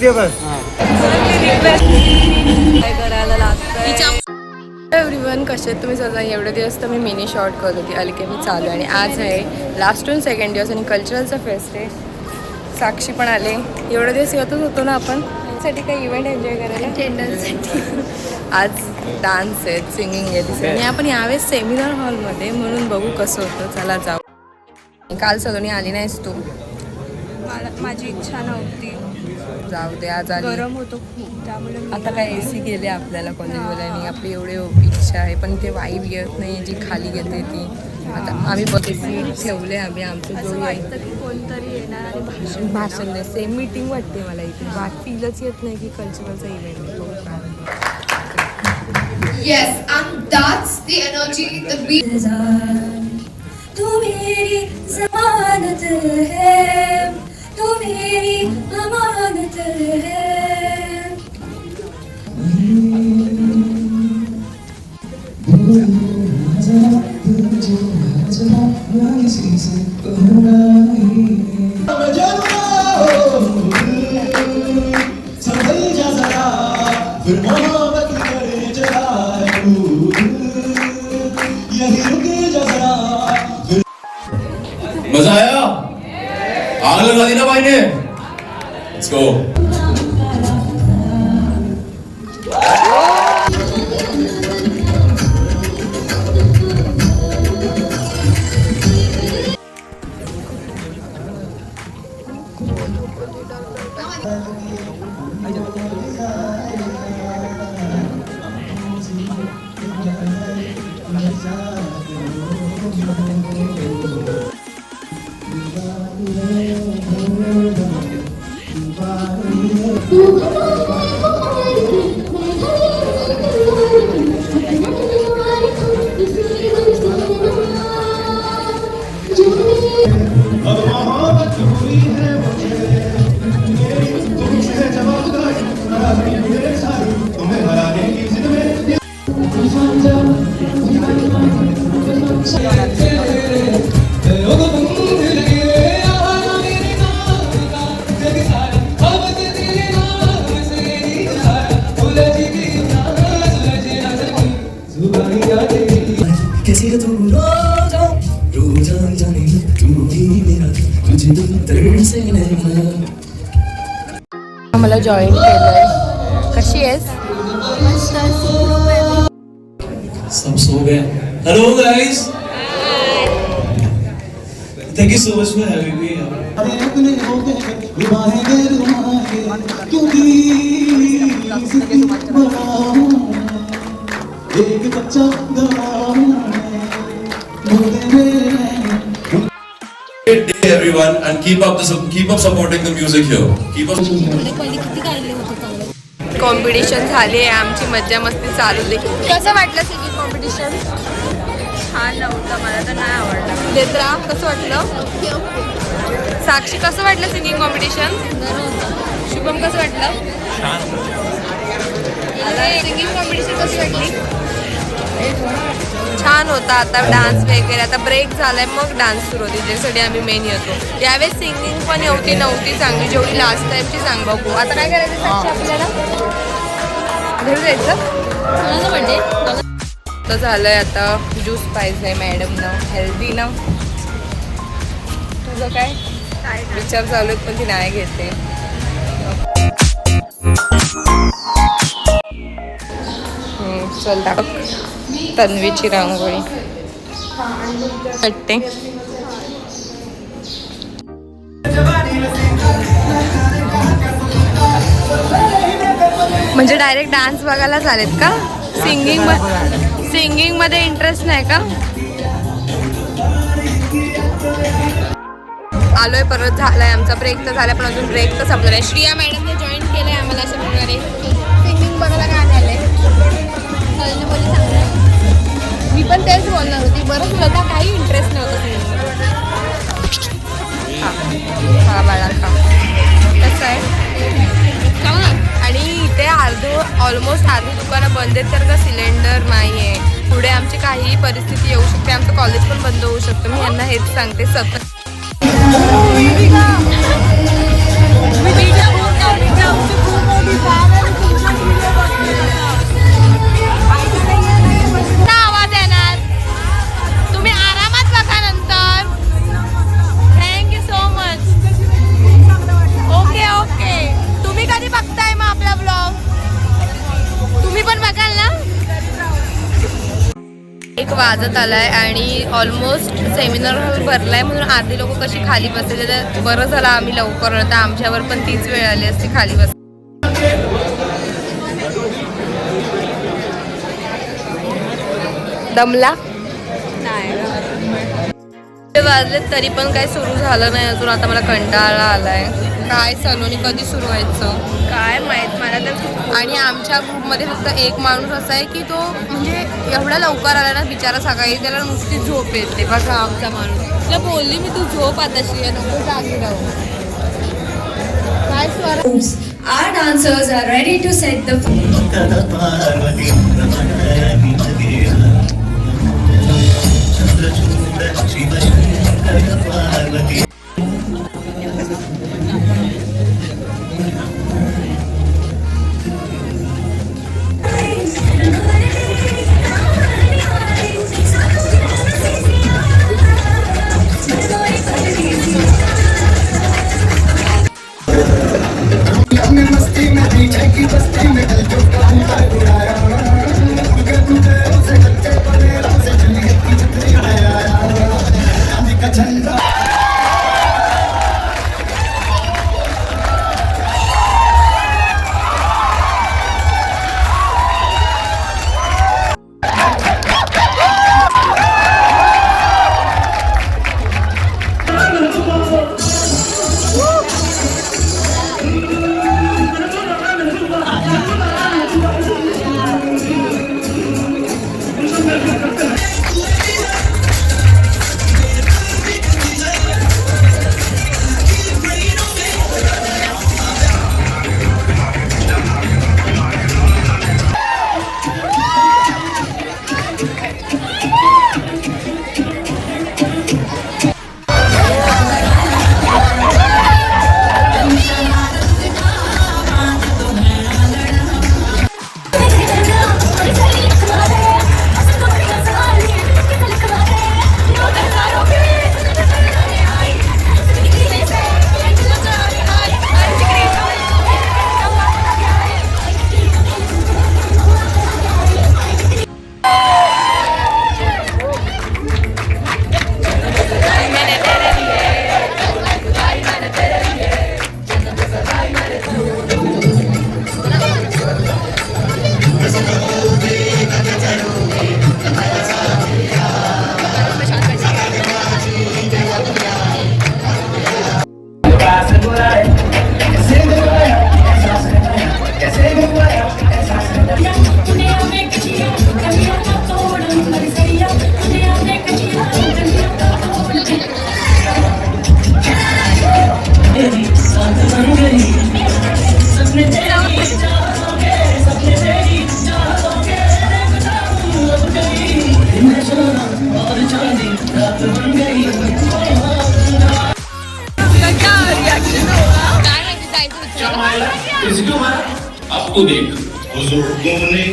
इथे बस. काय करायला लागतं. एव्हरीवन, कसे आहेत तुम्ही सगळं. एवढे दिवस तर मी मिनी शॉर्ट करत होती, अलिकेमी चालू आणि आज आहे लास्ट टू सेकंड दिवस आणि कल्चरलचा फेस्ट आहे. साक्षी पण आले. एवढे दिवस येतच होतो ना आपण, त्यासाठी काही इव्हेंट एन्जॉय करायला. अटेंडन्ससाठी आज डान्स आहेत, सिंगिंग आहे दिसत आणि आपण यावेळेस सेमिनार हॉलमध्ये, म्हणून बघू कसं होतं. चला जाऊ. काल सलोनी आली नाहीस तू. माझी इच्छा नव्हती. जाऊ दे, आज आली. गरम होतो खूप, त्यामुळे आता काय AC गेले आपल्याला कॉलेजवाल्यांनी. आपली एवढी इच्छा आहे पण ते वाईब येत नाही जी खाली घेते ती. आता आम्ही सीट ठेवले. आम्ही आमचं जो वाटतं की कोणतरी येणार आणि भाषण नाही. सेम मीटिंग वाटते मला इथे. फीलच येत नाही की कल्चरलचा इव्हेंट आहे तो. Yes, and that's the energy that we. तू मेरी ज़मानत है, तू मेरी अमानत है. मजा आया? आग लगा दी ना भाई ने. Let's go. आम्हाला जॉईन केलंय. कशी आहेस? सब सो गए. Hello guys. Thank you so much for having me. Great day everyone and keep up supporting the music here. Keep up. Competition झाली आहे आमची. मज्जा मस्ती चालू दे. कसं वाटलं सिंगिंग कॉम्पिटिशन? छान नव्हतं, मला तर नाही आवडलं. नेत्रा कसं वाटलं? साक्षी कसं वाटलं सिंगिंग कॉम्पिटिशन? शुभम कसं वाटलं? सिंगिंग कॉम्पिटिशन कशी वाटली? छान होता. आता डान्स वगैरे, आता ब्रेक झालाय मग डान्स सुरू होती, ज्यासाठी आम्ही मेन येतो. यावेळेस सिंगिंग पण नव्हती चांगली जेवढी लास्ट टाइमची. सांग बघू आता काय करायचं साक्षी आपल्याला? घरी जायचं म्हणजे तर झालंय. आता ज्यूस पाहिजे मॅडमनं, हेल्दी ना. तुझं काय विचार चालू आहेत पण ती नाही घेते. चल दाखव तन्वीची रांगोळी वाटते. म्हणजे डायरेक्ट डान्स बघायला चालेत का? सिंगिंग मध्ये इंटरेस्ट नाही का? आलोय परत. झालाय आमचा ब्रेक तर झालाय पण अजून ब्रेक तर संपला नाही. श्रिया मॅडमने जॉईन केलंय आम्हाला अशा प्रकारे. सिंगिंग बघायला काय आलंय? मी पण तेच बोलणार होती. बरं तुला काही इंटरेस्ट नव्हता सिंगिंगमध्ये. हा बाळा का कसं आहे? आणि इथे ऑलमोस्ट अर्धी दुकानं बंद आहेत तर का सिलेंडर नाही आहे. पुढे आमची काहीही परिस्थिती येऊ शकते. आमचं कॉलेज पण बंद होऊ शकतं. मी यांना हेच सांगते सतत. वाजत आलाय आणि ऑलमोस्ट सेमिनार हॉल भरलाय म्हणून आधी लोक कशी खाली बसले तर बरं झालं आम्ही लवकर, तर आमच्यावर पण तीच वेळ आली असती खाली बस. दमला वाजले तरी पण काही सुरू झालं नाही अजून. आता मला कंटाळा आलाय. काय सलोनी कधी सुरू व्हायचं काय माहित मला तर. आणि आमच्या ग्रुपमध्ये फक्त एक माणूस असा आहे की तो म्हणजे एवढा लवकर आला ना बिचारा, सकाळी त्याला नुसती झोप येते. बघा आमचा माणूस, तुला बोलली मी तू झोप आताशी नको जागी राहू. काय स्वर Our dancers are ready to set the अब तो देख बुजुर्गों ने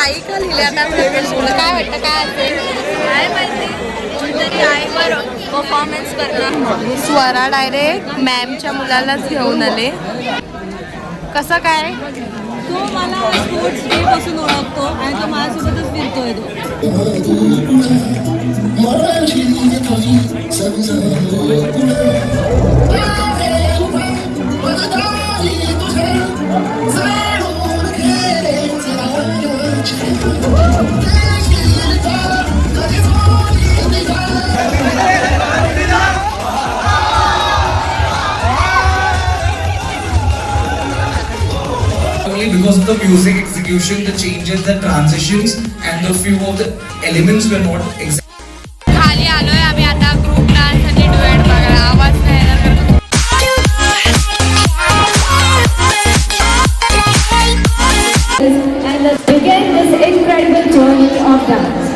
आई का लिहिल्या काय वाटतं काय असेल काय माहिती कोणतरी आईवर परफॉर्मन्स करणार. स्वरा डायरेक्ट मॅमच्या मुलालाच घेऊन आले. कसं काय तो मला स्पोर्ट्स डे पासून ओळखतो आणि तो माझ्यासोबतच फिरतोय Only because of the music execution, the changes, the transitions, and the few of the elements were not exact. खाली आलोय आम्ही आता ग्रुप डान्स आणि डुएट बघायला. आवाज नाही येणार. and the weekend is of dance.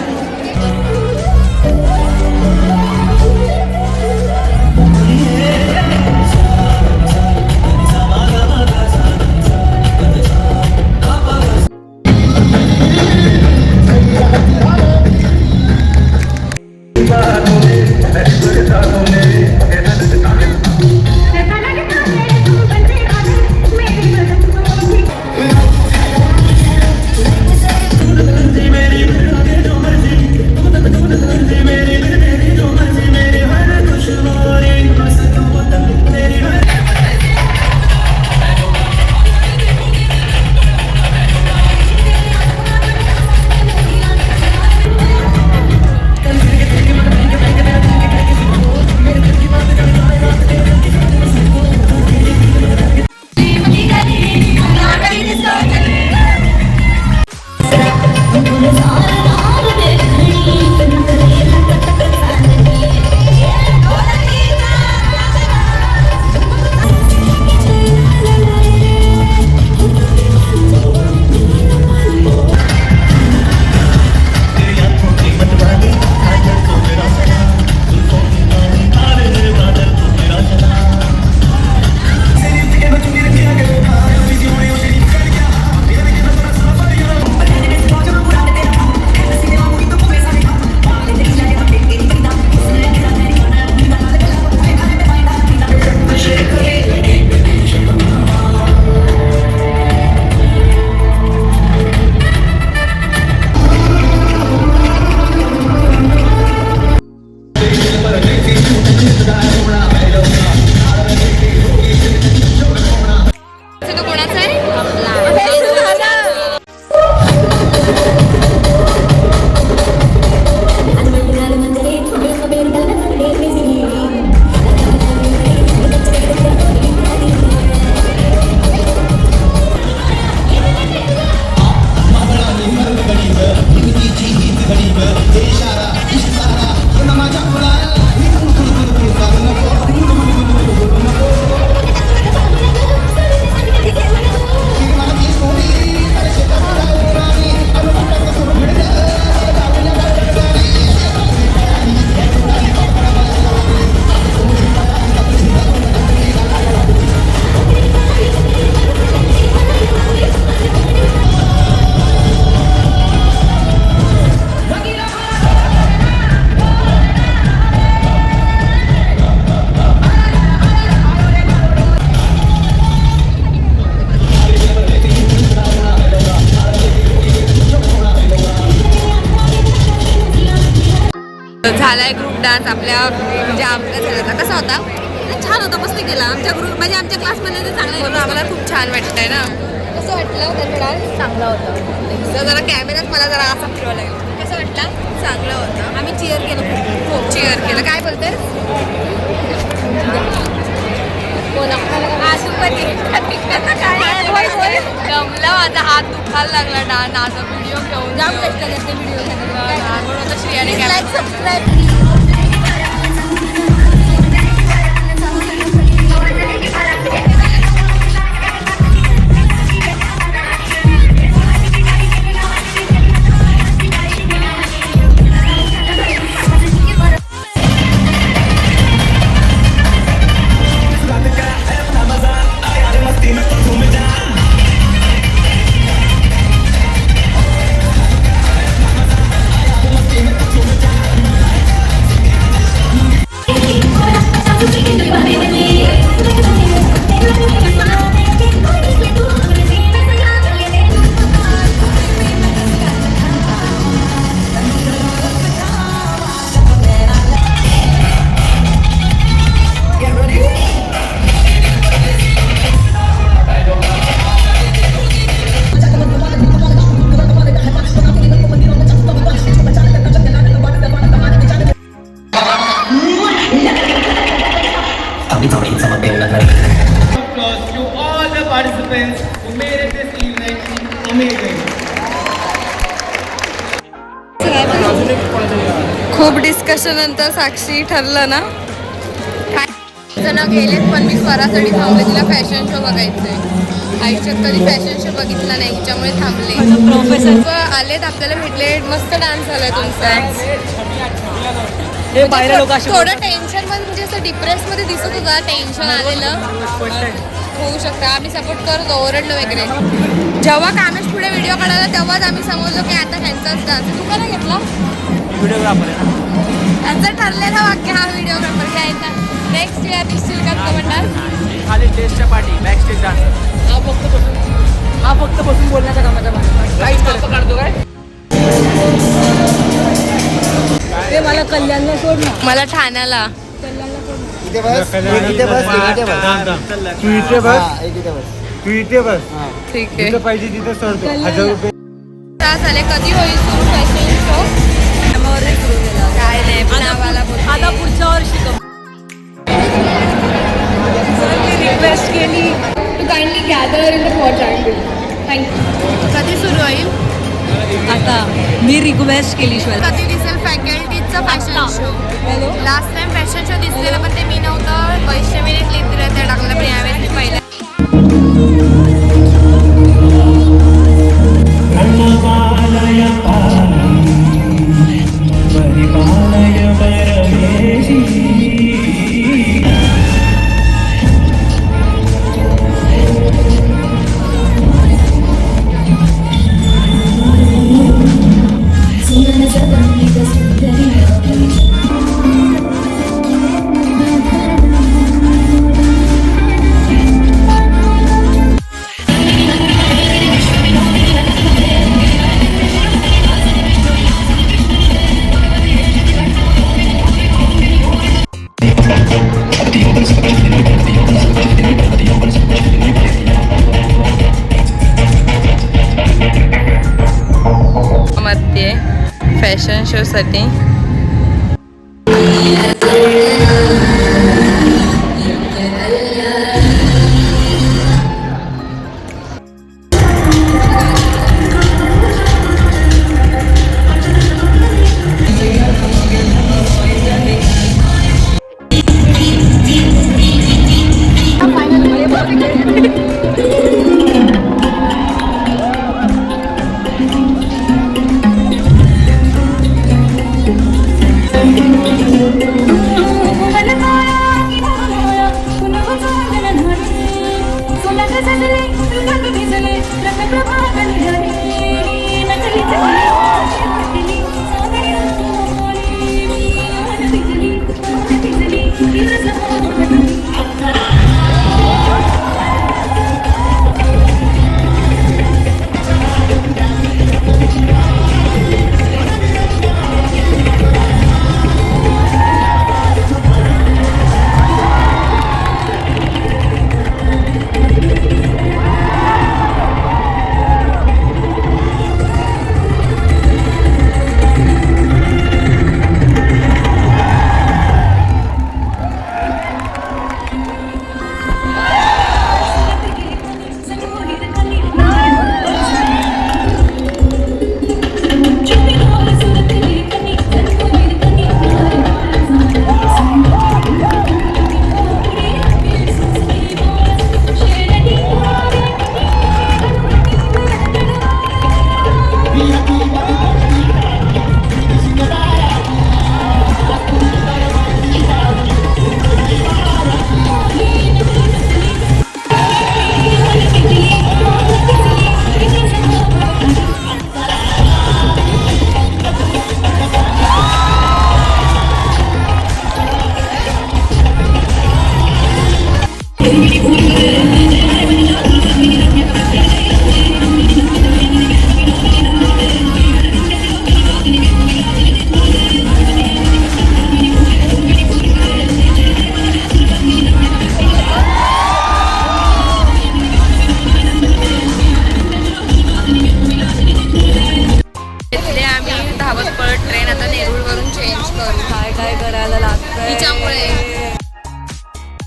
झालाय ग्रुप डान्स आपल्या म्हणजे आपल्या सगळ्याचा कसा होता? छान होता, मस्त केला आमच्या ग्रुप म्हणजे आमच्या क्लासमध्ये ते चांगलं म्हणून आम्हाला खूप छान वाटतंय ना. कसं वाटलं त्यांचा डान्स? चांगला होता. जरा कॅमेरात मला जरा असा फिरवा लागेल. कसं वाटलं? चांगलं होतं. आम्ही चिअर केलं, खूप चिअर केलं. काय बोलते? जमला माझा हात दुखायला लागला डान्स व्हिडिओ घेऊन जाम कष्ट करते व्हिडिओ म्हणून श्रियाने सबस्क्राईब खूप डिस्कशन नंतर साक्षी ठरलं ना. काय जण गेलेत पण मी स्वरासाठी थांबले, तिला फॅशन शो बघायचंय. आयुष्यात कधी फॅशन शो बघितला नाही त्याच्यामुळे थांबले. प्रोफेसर आलेत आपल्याला भेटले. मस्त डान्स झालाय तुमचा. हे पाहिलं लोक असे थोडं टेन्शन मध्ये म्हणजे असं डिप्रेस मध्ये दिसत होता. टेन्शन आलेलं होऊ शकतं. आम्ही सपोर्ट करतो, ओरडलो वगैरे. जेव्हा कामेश पुढे व्हिडिओ काढायला तेव्हाच आम्ही समजलो की आता ह्यांचाच डान्स. तू का नाही घेतला? व्हिडिओग्राफर आहे. त्यांचं ठरलेलं वाक्य हा व्हिडिओग्राफर घ्यायचा. नेक्स्ट इयर दिसतील का कमेंटात. खाली टेस्टच्या पार्टी बॅक स्टेज डान्स. हा फक्त बसून बोलण्याच्या कामाच्या काहीच काढतो काय. ते मला कल्याणला सोड ना. मला ठाण्याला. ठीक आहे. पाहिजे तिथे सोडतो 1000 रुपये. तास आले. कधी होईल सुरू फॅशन शो? सुरू केला. काय नाही पण आम्हाला आता पुढच्या वर्षी रिक्वेस्ट केली. To kindly gather in the quadrangle. Thank you. कधी सुरू होईल? आता मी रिक्वेस्ट केली शिवाय. कधी दिसेल फॅकल्टीचा fashion show? Last time fashion show दिसलेला पण ते मी नव्हतं. वैष्णवीने क्लिप दिला त्या टाकलं पण यावेळेस मी पहिल्या. मध्ये फॅशन शो साठी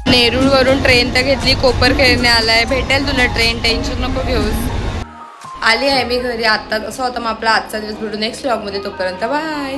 नेरूळ वरून ट्रेन तर घेतली. कोपर खेळणे आलाय. भेटेल तुला ट्रेन. टेन्शन नको घेऊस. आली आहे मी घरी आत्ताच. असं होतं मग आपला आजचा दिवस. भेटू नेक्स्ट व्लॉगमध्ये. तोपर्यंत बाय.